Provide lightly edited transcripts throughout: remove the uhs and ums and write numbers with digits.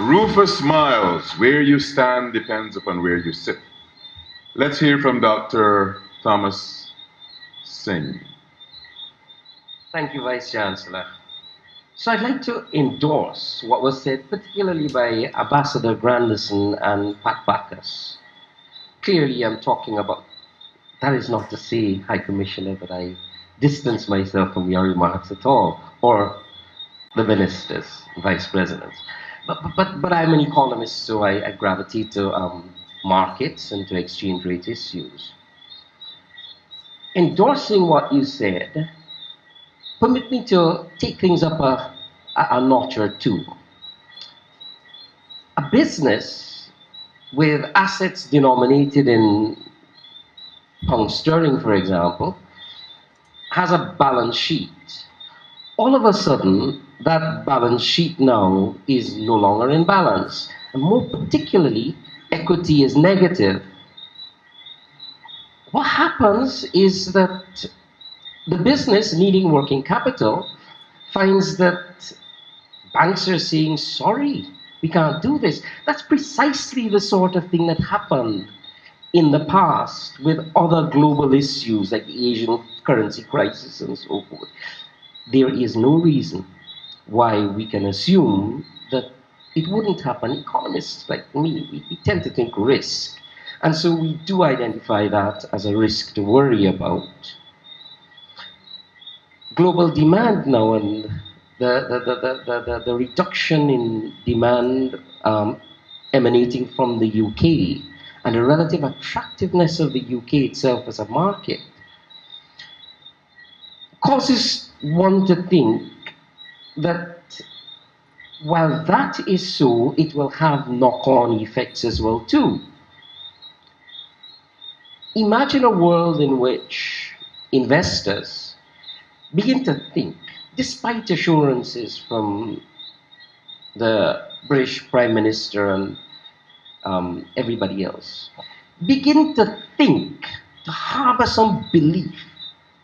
Rufus smiles. Where you stand depends upon where you sit. Let's hear from Dr. Thomas Singh. Thank you, Vice Chancellor. So I'd like to endorse what was said, particularly by Ambassador Grandison and Pat Bacchus. Clearly, I'm talking about, that is not to say, High Commissioner, that I distance myself from your remarks at all, or the ministers, vice presidents. But I'm an economist, so I gravitate to markets and to exchange rate issues. Endorsing what you said, permit me to take things up a notch or two. A business with assets denominated in pound sterling, for example, has a balance sheet. All of a sudden, that balance sheet now is no longer in balance. And more particularly, equity is negative. What happens is that the business needing working capital finds that banks are saying, sorry, we can't do this. That's precisely the sort of thing that happened in the past with other global issues like the Asian currency crisis and so forth. There is no reason why we can assume that it wouldn't happen. Economists like me, we tend to think risk. And so we do identify that as a risk to worry about. Global demand now and the reduction in demand emanating from the UK and the relative attractiveness of the UK itself as a market causes one to think that while that is so, it will have knock-on effects as well too. Imagine a world in which investors begin to think, despite assurances from the British Prime Minister and everybody else, begin to think, to harbor some belief,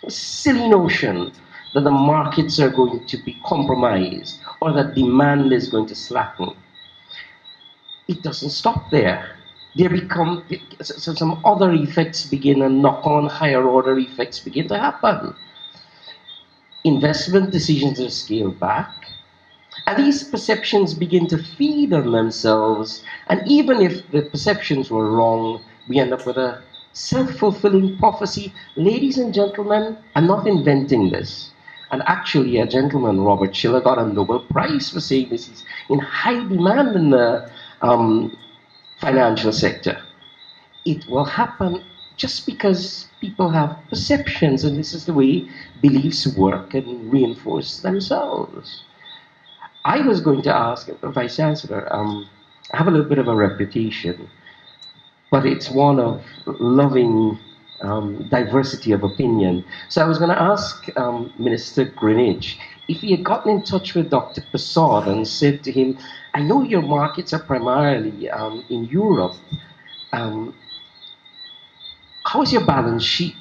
a silly notion that the markets are going to be compromised or that demand is going to slacken. It doesn't stop there. Some other effects begin, and knock-on higher order effects begin to happen. Investment decisions are scaled back, and these perceptions begin to feed on themselves, and even if the perceptions were wrong, we end up with a self-fulfilling prophecy. Ladies and gentlemen, I'm not inventing this. And actually, a gentleman, Robert Schiller, got a Nobel Prize for saying this. He's in high demand in the financial sector. It will happen just because people have perceptions, and this is the way beliefs work and reinforce themselves. I was going to ask Vice Chancellor, I have a little bit of a reputation, but it's one of loving diversity of opinion. So I was going to ask Minister Greenidge if he had gotten in touch with Dr. Prasad and said to him, I know your markets are primarily in Europe. How is your balance sheet?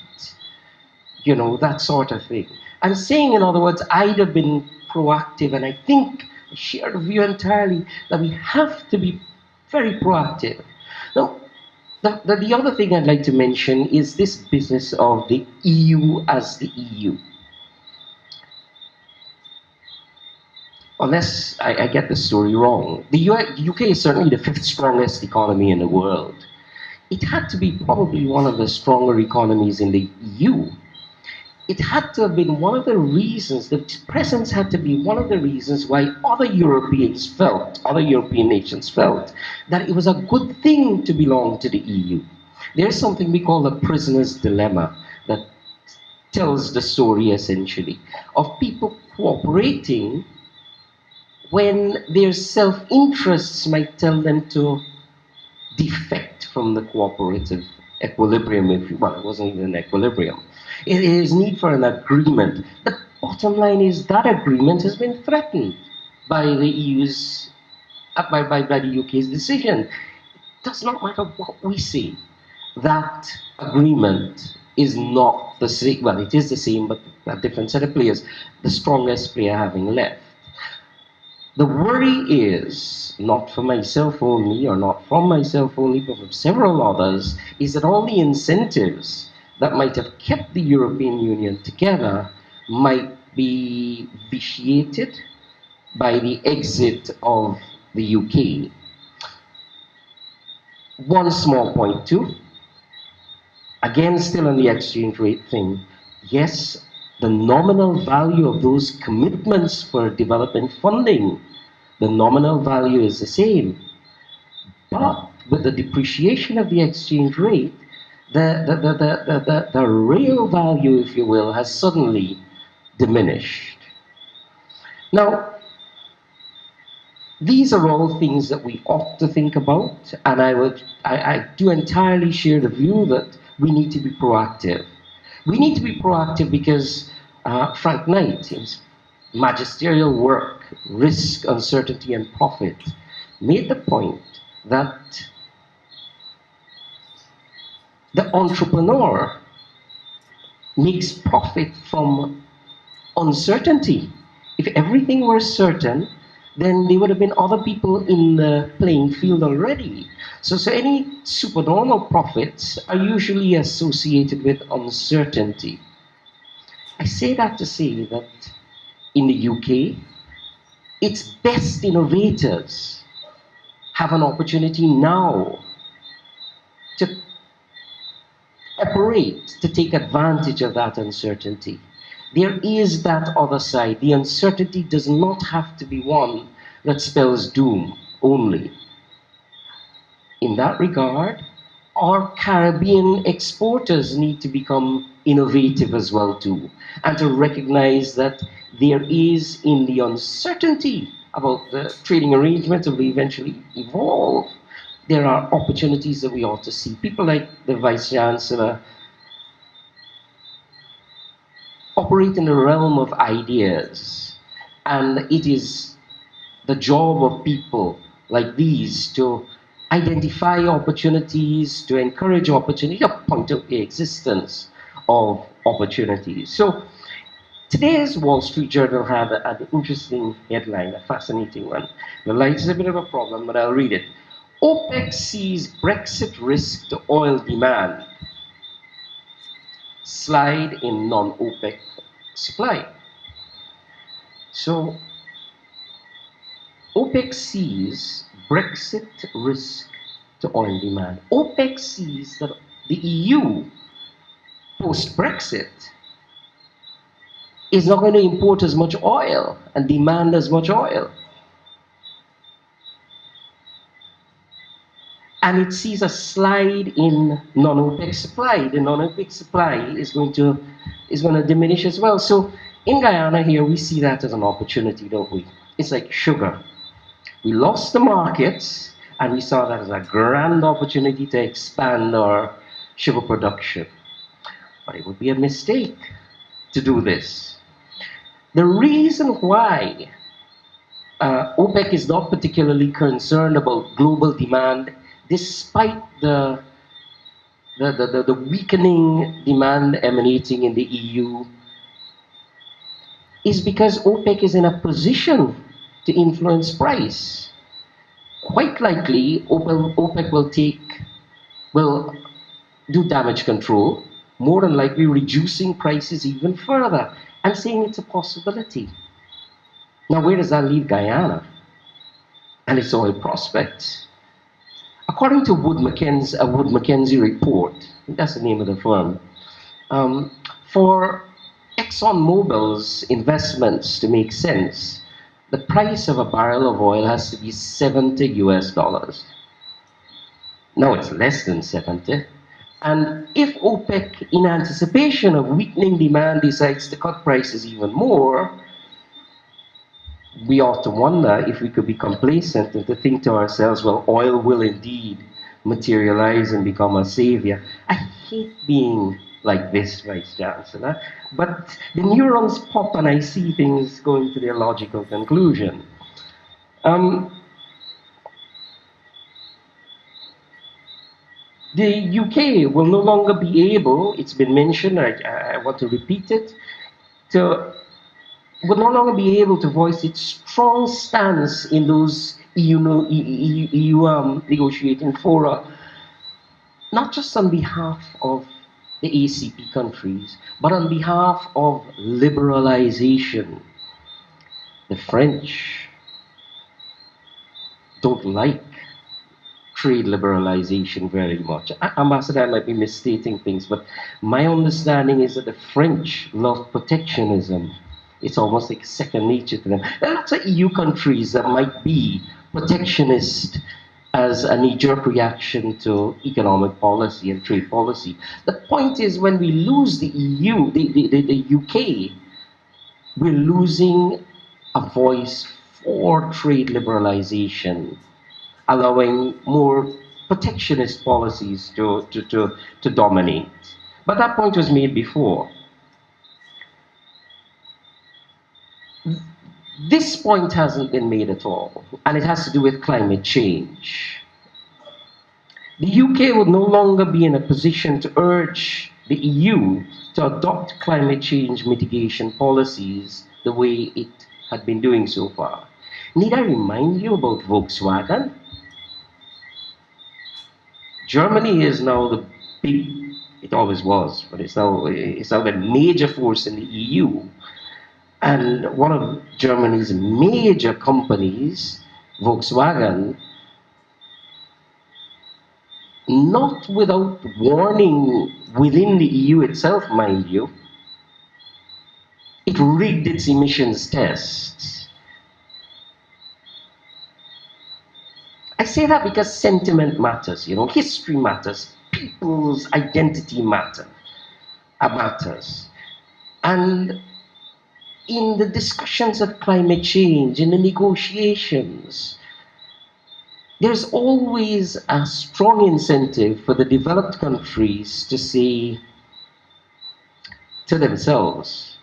You know, that sort of thing. I'm saying, in other words, I'd have been proactive, and I think I share the view entirely that we have to be very proactive. Now, the other thing I'd like to mention is this business of the EU as the EU. Unless I get the story wrong, the UK is certainly the 5th strongest economy in the world. It had to be probably one of the stronger economies in the EU. It had to have been one of the reasons, the presence had to be one of the reasons why other European nations felt that it was a good thing to belong to the EU. There's something we call the prisoner's dilemma that tells the story essentially of people cooperating when their self-interests might tell them to defect from the cooperative equilibrium. Well, it wasn't even an equilibrium. It is need for an agreement. The bottom line is that agreement has been threatened by the EU's, by the UK's decision. It does not matter what we say. That agreement is not the same. Well, it is the same, but a different set of players. The strongest player having left. The worry is, not for myself only, or not from myself only, but from several others, is that all the incentives that might have kept the European Union together might be vitiated by the exit of the UK. One small point too, again still on the exchange rate thing, yes, the nominal value of those commitments for development funding, the nominal value is the same. But with the depreciation of the exchange rate, the real value, if you will, has suddenly diminished. Now, these are all things that we ought to think about, and I do entirely share the view that we need to be proactive. We need to be proactive because Frank Knight, in his magisterial work, Risk, Uncertainty, and Profit, made the point that the entrepreneur makes profit from uncertainty. If everything were certain, then there would have been other people in the playing field already. So any supernormal profits are usually associated with uncertainty. I say that to say that in the UK, its best innovators have an opportunity now to operate, to take advantage of that uncertainty. There is that other side. The uncertainty does not have to be one that spells doom only. In that regard, our Caribbean exporters need to become innovative as well too, and to recognize that there is, in the uncertainty about the trading arrangements that will eventually evolve, there are opportunities that we ought to see. People like the Vice Chancellor operate in the realm of ideas, and it is the job of people like these to identify opportunities, to encourage opportunity, to point out the existence of opportunities. So today's Wall Street Journal had an interesting headline, a fascinating one. The light is a bit of a problem, but I'll read it. OPEC sees Brexit risk to oil demand. Slide in non-OPEC supply. So OPEC sees Brexit risk to oil demand. OPEC sees that the EU, post-Brexit, is not going to import as much oil and demand as much oil. And it sees a slide in non-OPEC supply. The non-OPEC supply is going to diminish as well. So in Guyana here, we see that as an opportunity, don't we? It's like sugar. We lost the markets, and we saw that as a grand opportunity to expand our sugar production. But it would be a mistake to do this. The reason why OPEC is not particularly concerned about global demand, despite the weakening demand emanating in the EU, is because OPEC is in a position to influence price. Quite likely, OPEC will do damage control, more than likely reducing prices even further, and saying it's a possibility. Now, where does that leave Guyana and its oil prospects? According to a Wood Mackenzie report, that's the name of the firm, for ExxonMobil's investments to make sense, the price of a barrel of oil has to be $70 US. Now it's less than 70. And if OPEC, in anticipation of weakening demand, decides to cut prices even more, we ought to wonder if we could be complacent and to think to ourselves, well, oil will indeed materialize and become a savior. I hate being like this, Vice Chancellor, but the neurons pop and I see things going to their logical conclusion. The UK will no longer be able, it's been mentioned, I want to repeat it, to would no longer be able to voice its strong stance in those EU negotiating fora, not just on behalf of the ACP countries, but on behalf of liberalization. The French don't like trade liberalization very much. Ambassador, I might be misstating things, but my understanding is that the French love protectionism. It's almost like second nature to them. There are lots of EU countries that might be protectionist as a knee-jerk reaction to economic policy and trade policy. The point is, when we lose the EU, the UK, we're losing a voice for trade liberalization, allowing more protectionist policies to dominate. But that point was made before. This point hasn't been made at all, and it has to do with climate change. The UK would no longer be in a position to urge the EU to adopt climate change mitigation policies the way it had been doing so far. Need I remind you about Volkswagen? Germany is now the big, it always was, but it's now the major force in the EU. And one of Germany's major companies, Volkswagen, not without warning within the EU itself, mind you, it rigged its emissions tests. I say that because sentiment matters, history matters, people's identity matters. And in the discussions of climate change, in the negotiations, there's always a strong incentive for the developed countries to say to themselves,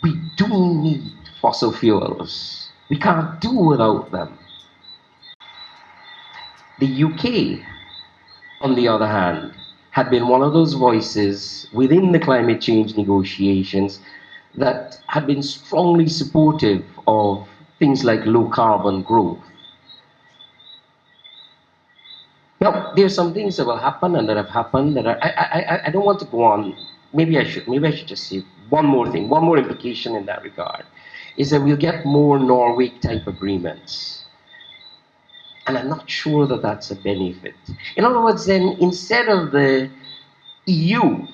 we do need fossil fuels. We can't do without them. The UK, on the other hand, had been one of those voices within the climate change negotiations that had been strongly supportive of things like low carbon growth. Now, there are some things that will happen and that have happened that I don't want to go on. Maybe I should just say one more thing, one more implication in that regard, is that we'll get more Norway type agreements. And I'm not sure that that's a benefit. In other words, then, instead of the EU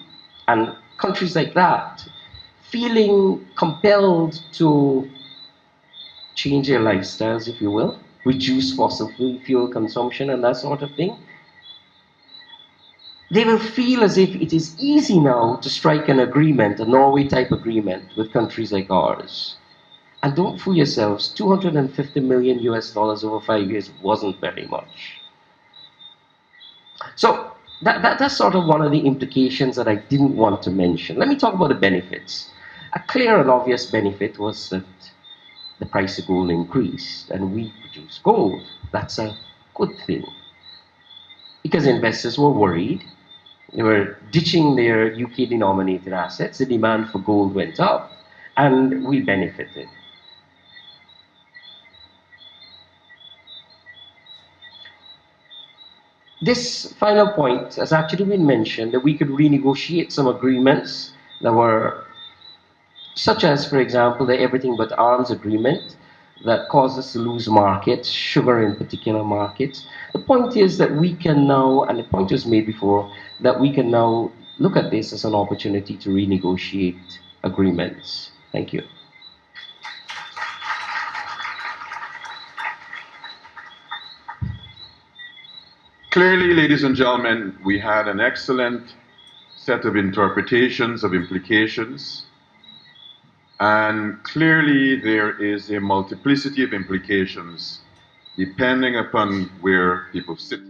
and countries like that feeling compelled to change their lifestyles, if you will, reduce fossil fuel consumption and that sort of thing, they will feel as if it is easy now to strike an agreement, a Norway-type agreement with countries like ours. And don't fool yourselves, 250 million US dollars over 5 years wasn't very much. So that's sort of one of the implications that I didn't want to mention. Let me talk about the benefits. A clear and obvious benefit was that the price of gold increased and we produced gold. That's a good thing. Because investors were worried. They were ditching their UK denominated assets. The demand for gold went up and we benefited. This final point has actually been mentioned, that we could renegotiate some agreements that were, such as, for example, the Everything But Arms agreement that caused us to lose markets, sugar in particular markets. The point is that we can now, and the point was made before, that we can now look at this as an opportunity to renegotiate agreements. Thank you. Clearly, ladies and gentlemen, we had an excellent set of interpretations of implications. And clearly, there is a multiplicity of implications depending upon where people sit.